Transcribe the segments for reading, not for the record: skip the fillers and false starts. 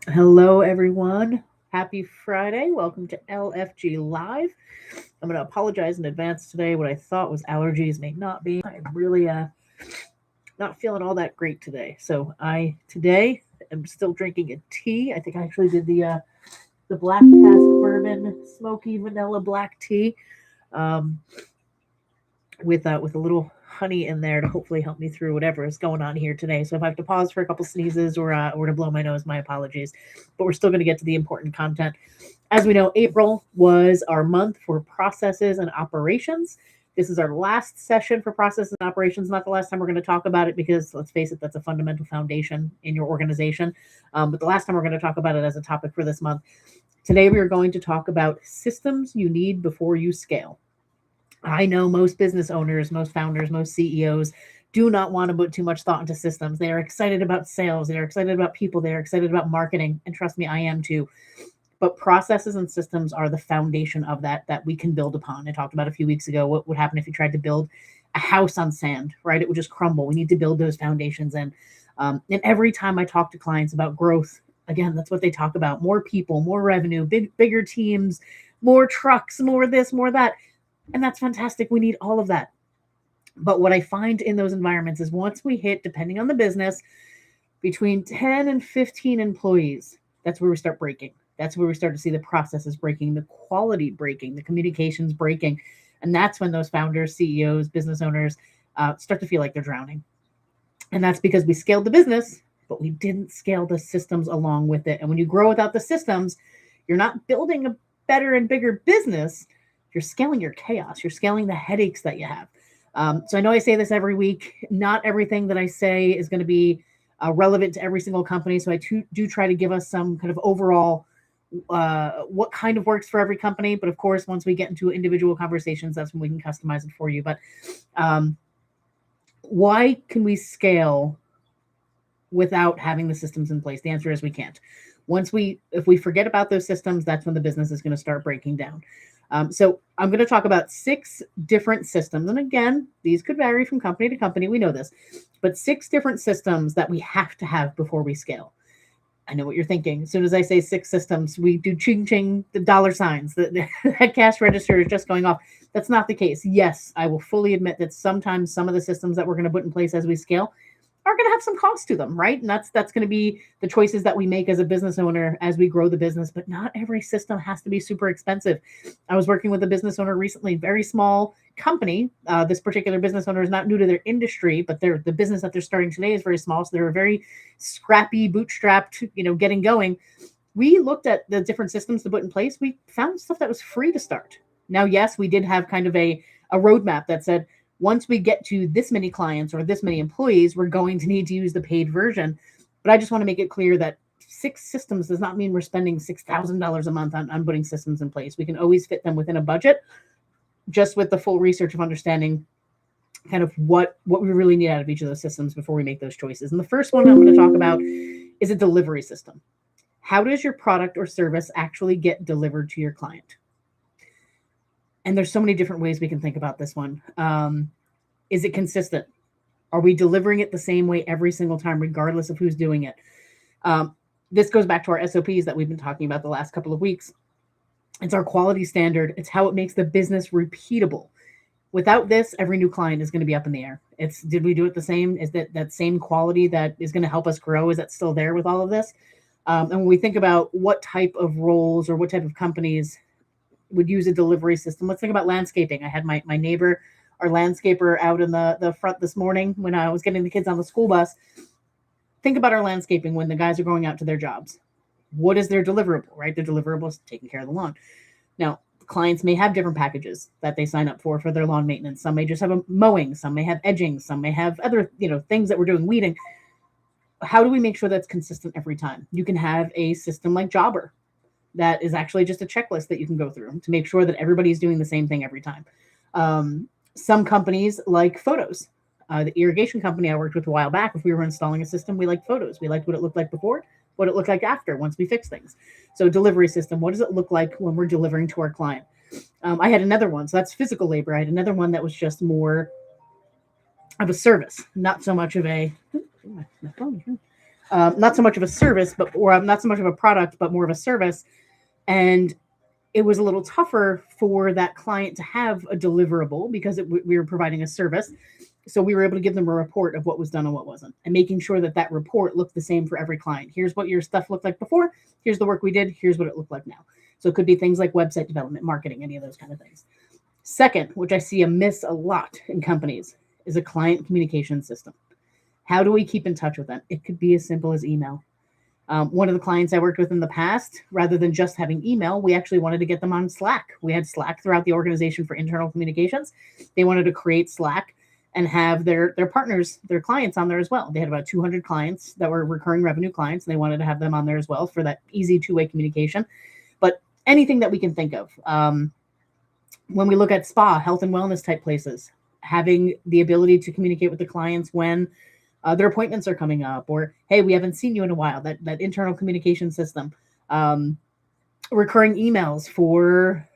Hello, everyone. Happy Friday. Welcome to LFG Live. I'm going to apologize in advance today. What I thought was allergies may not be. I'm really not feeling all that great today. So I today am still drinking a tea. I think I actually did the Black Cask Bourbon Smoky Vanilla Black Tea. Um, with a little honey in there to hopefully help me through whatever is going on here today. So if I have to pause for a couple sneezes or to blow my nose, my apologies. But we're still going to get to the important content. As we know, April was our month for processes and operations. This is our last session for processes and operations. Not the last time we're going to talk about it because, let's face it, that's a fundamental foundation in your organization. But the last time we're going to talk about it as a topic for this month. Today, we are going to talk about systems you need before you scale. I know most business owners, most founders, most CEOs do not want to put too much thought into systems. They are excited about sales, they are excited about people, they are excited about marketing, and trust me, I am too. But processes and systems are the foundation of that we can build upon. I talked about a few weeks ago what would happen if you tried to build a house on sand, right? It would just crumble. We need to build those foundations. And every time I talk to clients about growth, again, that's what they talk about: more people, more revenue, bigger teams, more trucks, more this, more that. And that's fantastic. We need all of that. But what I find in those environments is once we hit, depending on the business, between 10 and 15 employees, that's where we start breaking. That's where we start to see the processes breaking, the quality breaking, the communications breaking. And that's when those founders, CEOs, business owners start to feel like they're drowning. And that's because we scaled the business, but we didn't scale the systems along with it. And when you grow without the systems, you're not building a better and bigger business. You're scaling your chaos. You're scaling the headaches that you have. So I know I say this every week. Not everything that I say is going to be relevant to every single company. So I do try to give us some kind of overall what kind of works for every company. But of course, once we get into individual conversations, that's when we can customize it for you. But um, why can we scale without having the systems in place? The answer is we can't. If we forget about those systems, that's when the business is going to start breaking down. So I'm going to talk about 6 different systems. And again, these could vary from company to company. We know this, but 6 different systems that we have to have before we scale. I know what you're thinking. As soon as I say 6 systems, we do ching ching, the dollar signs, that cash register is just going off. That's not the case. Yes, I will fully admit that sometimes some of the systems that we're going to put in place as we scale are going to have some cost to them, right? And that's going to be the choices that we make as a business owner as we grow the business. But not every system has to be super expensive. I was working with a business owner recently, very small company. This particular business owner is not new to their industry, but the business that they're starting today is very small. So they're a very scrappy, bootstrapped, getting going. We looked at the different systems to put in place. We found stuff that was free to start. Now, yes, we did have kind of a roadmap that said, once we get to this many clients or this many employees, we're going to need to use the paid version. But I just want to make it clear that 6 systems does not mean we're spending $6,000 a month on putting systems in place. We can always fit them within a budget, just with the full research of understanding kind of what we really need out of each of those systems before we make those choices. And the first one I'm going to talk about is a delivery system. How does your product or service actually get delivered to your client? And there's so many different ways we can think about this one. Is it consistent? Are we delivering it the same way every single time, regardless of who's doing it? This goes back to our SOPs that we've been talking about the last couple of weeks. It's our quality standard. It's how it makes the business repeatable. Without this, every new client is going to be up in the air. Did we do it the same? Is that same quality that is going to help us grow? Is that still there with all of this? And when we think about what type of roles or what type of companies would use a delivery system, let's think about landscaping. I had my neighbor, our landscaper, out in the front this morning when I was getting the kids on the school bus. Think about our landscaping when the guys are going out to their jobs. What is their deliverable, right? Their deliverable is taking care of the lawn. Now, clients may have different packages that they sign up for their lawn maintenance. Some may just have a mowing, some may have edging, some may have other, things that we're doing, weeding. How do we make sure that's consistent every time? You can have a system like Jobber that is actually just a checklist that you can go through to make sure that everybody's doing the same thing every time. Some companies like photos. The irrigation company I worked with a while back, if we were installing a system, we liked photos. We liked what it looked like before, what it looked like after, once we fix things. So delivery system, what does it look like when we're delivering to our client? I had another one, so that's physical labor. I had another one that was just more of a service, not so much of a, my phone here. not so much of a service, or not so much of a product, but more of a service. And it was a little tougher for that client to have a deliverable because we were providing a service. So we were able to give them a report of what was done and what wasn't, and making sure that that report looked the same for every client. Here's what your stuff looked like before. Here's the work we did. Here's what it looked like now. So it could be things like website development, marketing, any of those kind of things. Second, which I see a miss a lot in companies, is a client communication system. How do we keep in touch with them? It could be as simple as email. One of the clients I worked with in the past, rather than just having email, we actually wanted to get them on Slack. We had Slack throughout the organization for internal communications. They wanted to create Slack and have their partners, their clients on there as well. They had about 200 clients that were recurring revenue clients, and they wanted to have them on there as well for that easy two-way communication. But anything that we can think of. When we look at spa, health and wellness type places, having the ability to communicate with the clients when their appointments are coming up, or, hey, we haven't seen you in a while, that internal communication system, recurring emails for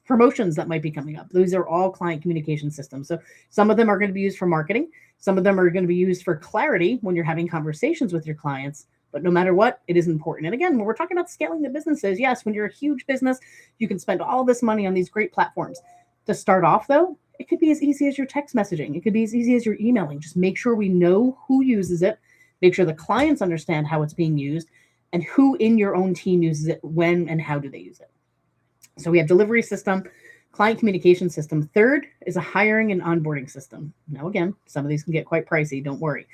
promotions that might be coming up. Those are all client communication systems. So some of them are going to be used for marketing. Some of them are going to be used for clarity when you're having conversations with your clients. But no matter what, it is important. And again, when we're talking about scaling the businesses, yes, when you're a huge business, you can spend all this money on these great platforms. To start off, though, it could be as easy as your text messaging. It could be as easy as your emailing. Just make sure we know who uses it. Make sure the clients understand how it's being used, and who in your own team uses it, when and how do they use it. So we have delivery system, client communication system. Third is a hiring and onboarding system. Now, again, some of these can get quite pricey. Don't worry.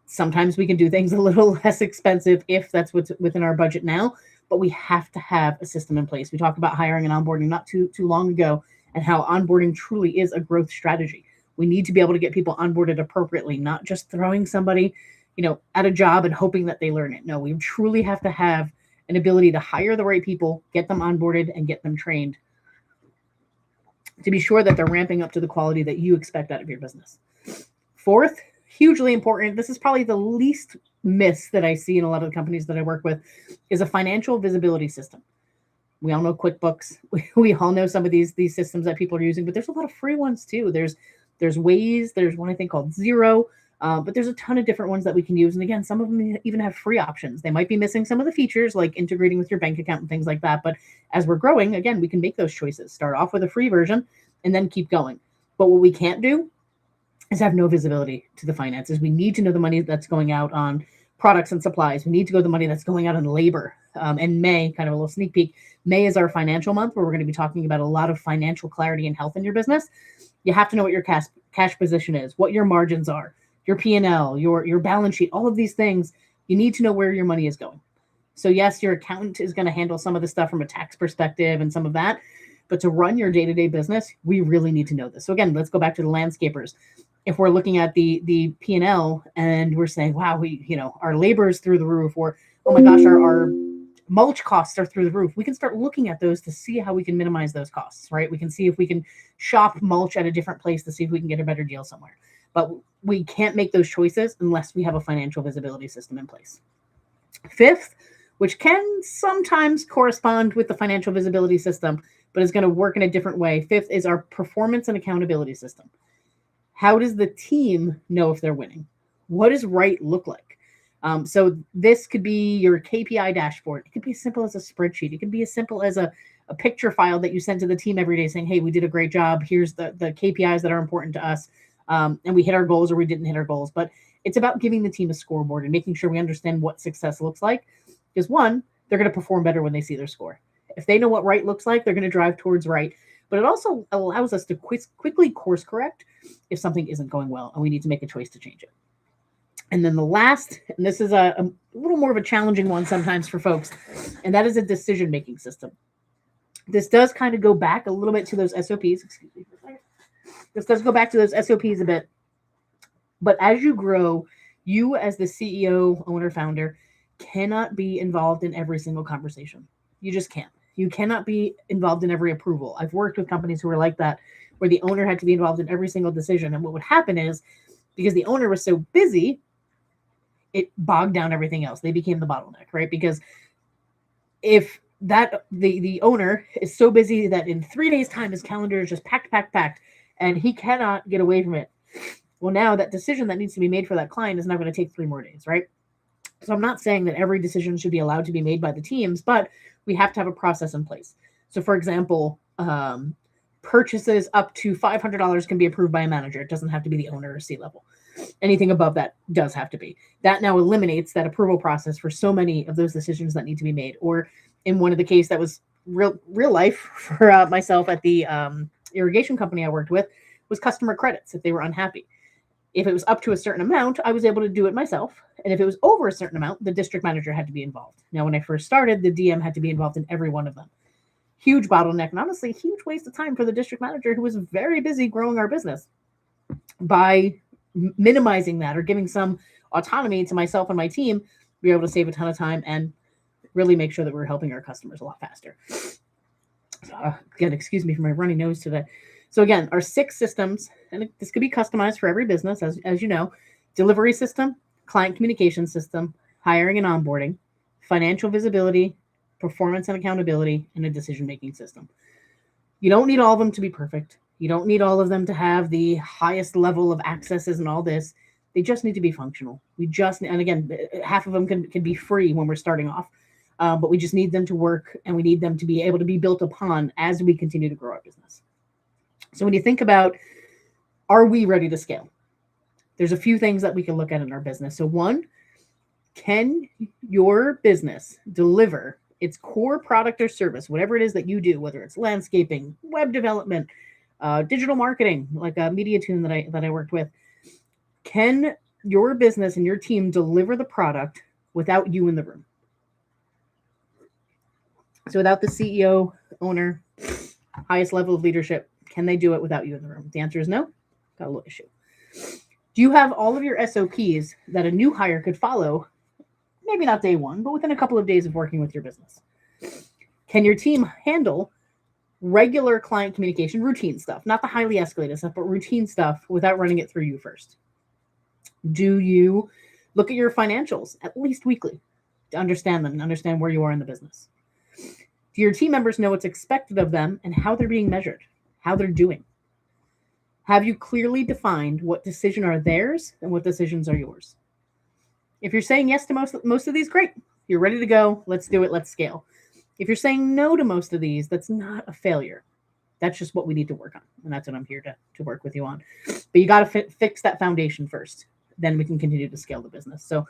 Sometimes we can do things a little less expensive if that's what's within our budget now, but we have to have a system in place. We talked about hiring and onboarding not too long ago, and how onboarding truly is a growth strategy. We need to be able to get people onboarded appropriately, not just throwing somebody, at a job and hoping that they learn it. No, we truly have to have an ability to hire the right people, get them onboarded, and get them trained to be sure that they're ramping up to the quality that you expect out of your business. Fourth, hugely important, this is probably the least miss that I see in a lot of the companies that I work with, is a financial visibility system. We all know QuickBooks. We all know some of these systems that people are using, but there's a lot of free ones too. There's Waze. There's one I think called Zero, but there's a ton of different ones that we can use. And again, some of them even have free options. They might be missing some of the features like integrating with your bank account and things like that. But as we're growing, again, we can make those choices. Start off with a free version and then keep going. But what we can't do is have no visibility to the finances. We need to know the money that's going out on products and supplies. We need to go the money that's going out on labor. And May, kind of a little sneak peek, May is our financial month where we're going to be talking about a lot of financial clarity and health in your business. You have to know what your cash position is, what your margins are, your P&L, your balance sheet, all of these things. You need to know where your money is going. So yes, your accountant is going to handle some of the stuff from a tax perspective and some of that, but to run your day-to-day business, we really need to know this. So again, let's go back to the landscapers. If we're looking at the P&L and we're saying, wow, our labor is through the roof, or, oh my gosh, our mulch costs are through the roof, we can start looking at those to see how we can minimize those costs, right? We can see if we can shop mulch at a different place to see if we can get a better deal somewhere. But we can't make those choices unless we have a financial visibility system in place. Fifth, which can sometimes correspond with the financial visibility system, but is going to work in a different way. Fifth is our performance and accountability system. How does the team know if they're winning? What does right look like? So this could be your KPI dashboard. It could be as simple as a spreadsheet. It could be as simple as a picture file that you send to the team every day saying, hey, we did a great job. Here's the KPIs that are important to us. And we hit our goals or we didn't hit our goals. But it's about giving the team a scoreboard and making sure we understand what success looks like. Because one, they're going to perform better when they see their score. If they know what right looks like, they're going to drive towards right. But it also allows us to quickly course correct if something isn't going well and we need to make a choice to change it. And then the last, and this is a little more of a challenging one sometimes for folks, and that is a decision-making system. This does kind of go back a little bit to those SOPs. Excuse me for a second. This does go back to those SOPs a bit. But as you grow, you as the CEO, owner, founder, cannot be involved in every single conversation. You just can't. You cannot be involved in every approval. I've worked with companies who were like that, where the owner had to be involved in every single decision. And what would happen is, because the owner was so busy, it bogged down everything else. They became the bottleneck, right? Because if that the owner is so busy that in 3 days' time, his calendar is just packed, and he cannot get away from it. Well, now that decision that needs to be made for that client is now going to take 3 more days, right? So I'm not saying that every decision should be allowed to be made by the teams, but we have to have a process in place. So, for example, purchases up to $500 can be approved by a manager. It doesn't have to be the owner or C-level. Anything above that does have to be. That now eliminates that approval process for so many of those decisions that need to be made. Or in one of the case that was real life for myself at the irrigation company I worked with, was customer credits if they were unhappy. If it was up to a certain amount, I was able to do it myself. And if it was over a certain amount, the district manager had to be involved. Now, when I first started, the DM had to be involved in every one of them. Huge bottleneck, and honestly, huge waste of time for the district manager who was very busy growing our business. By minimizing that or giving some autonomy to myself and my team, we were able to save a ton of time and really make sure that we're helping our customers a lot faster. Again, excuse me for my runny nose today. So again, our 6 systems, and this could be customized for every business, as you know: delivery system, client communication system, hiring and onboarding, financial visibility, performance and accountability, and a decision-making system. You don't need all of them to be perfect. You don't need all of them to have the highest level of accesses and all this. They just need to be functional. And again, half of them can be free when we're starting off, but we just need them to work, and we need them to be able to be built upon as we continue to grow our business. So when you think about, are we ready to scale? There's a few things that we can look at in our business. So one, can your business deliver its core product or service, whatever it is that you do, whether it's landscaping, web development, digital marketing, like a MediaTune that I worked with? Can your business and your team deliver the product without you in the room? So without the CEO, owner, highest level of leadership, can they do it without you in the room? The answer is no. Got a little issue. Do you have all of your SOPs that a new hire could follow? Maybe not day one, but within a couple of days of working with your business. Can your team handle regular client communication, routine stuff, not the highly escalated stuff, but routine stuff without running it through you first? Do you look at your financials at least weekly to understand them and understand where you are in the business? Do your team members know what's expected of them and how they're being measured, how they're doing? Have you clearly defined what decisions are theirs and what decisions are yours? If you're saying yes to most of these, great. You're ready to go. Let's do it. Let's scale. If you're saying no to most of these, that's not a failure. That's just what we need to work on. And that's what I'm here to work with you on. But you got to fix that foundation first. Then we can continue to scale the business. So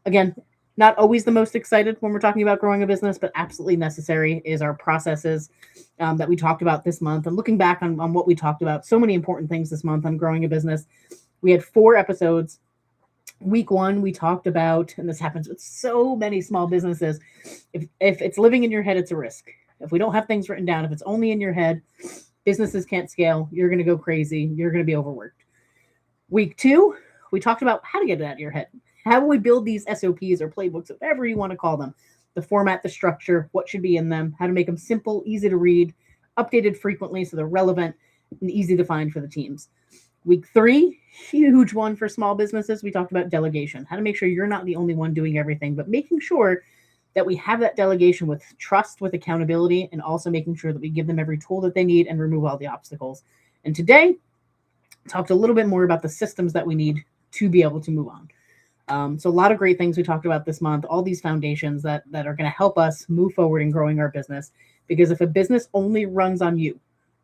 again, not always the most excited when we're talking about growing a business, but absolutely necessary is our processes that we talked about this month. And looking back on what we talked about, so many important things this month on growing a business. We had 4 episodes. Week 1, we talked about, and this happens with so many small businesses, if it's living in your head, it's a risk. If we don't have things written down, if it's only in your head, businesses can't scale. You're going to go crazy. You're going to be overworked. Week 2, we talked about how to get it out of your head. How will we build these SOPs or playbooks, whatever you want to call them? The format, the structure, what should be in them, how to make them simple, easy to read, updated frequently so they're relevant and easy to find for the teams. Week 3, huge one for small businesses. We talked about delegation, how to make sure you're not the only one doing everything, but making sure that we have that delegation with trust, with accountability, and also making sure that we give them every tool that they need and remove all the obstacles. And today, talked a little bit more about the systems that we need to be able to move on. So a lot of great things we talked about this month, all these foundations that are going to help us move forward in growing our business. Because if a business only runs on you,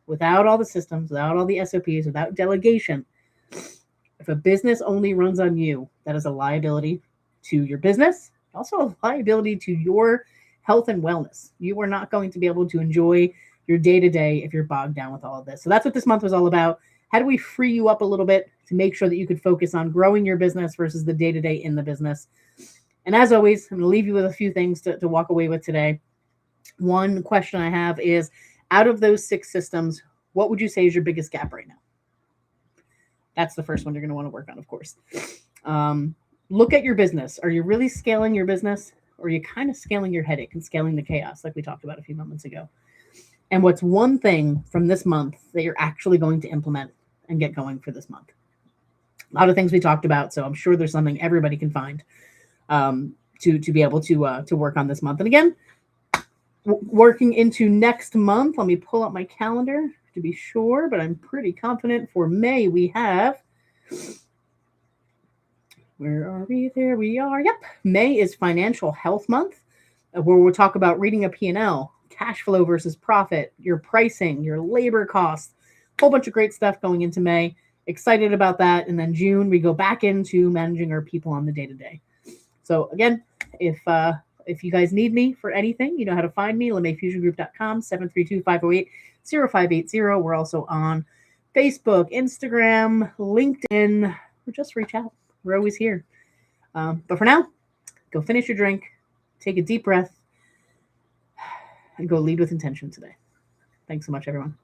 without all the systems, without all the SOPs, without delegation, if a business only runs on you, that is a liability to your business, also a liability to your health and wellness. You are not going to be able to enjoy your day-to-day if you're bogged down with all of this. So that's what this month was all about. How do we free you up a little bit to make sure that you could focus on growing your business versus the day-to-day in the business? And as always, I'm going to leave you with a few things to walk away with today. One question I have is, out of those 6 systems, what would you say is your biggest gap right now? That's the first one you're going to want to work on, of course. Look at your business. Are you really scaling your business? Or are you kind of scaling your headache and scaling the chaos like we talked about a few moments ago? And what's one thing from this month that you're actually going to implement and get going for this month? A lot of things we talked about, so I'm sure there's something everybody can find to be able to work on this month. And again, working into next month, let me pull up my calendar to be sure, but I'm pretty confident for May we have Where are we? There we are. Yep. May is Financial Health Month, where we'll talk about reading a P&L, cash flow versus profit, your pricing, your labor costs, whole bunch of great stuff going into May. Excited about that. And then June, we go back into managing our people on the day-to-day. So again, if you guys need me for anything, you know how to find me, LeMayFusionGroup.com, 732-508-0580. We're also on Facebook, Instagram, LinkedIn, or just reach out. We're always here. But for now, go finish your drink, take a deep breath, and go lead with intention today. Thanks so much, everyone.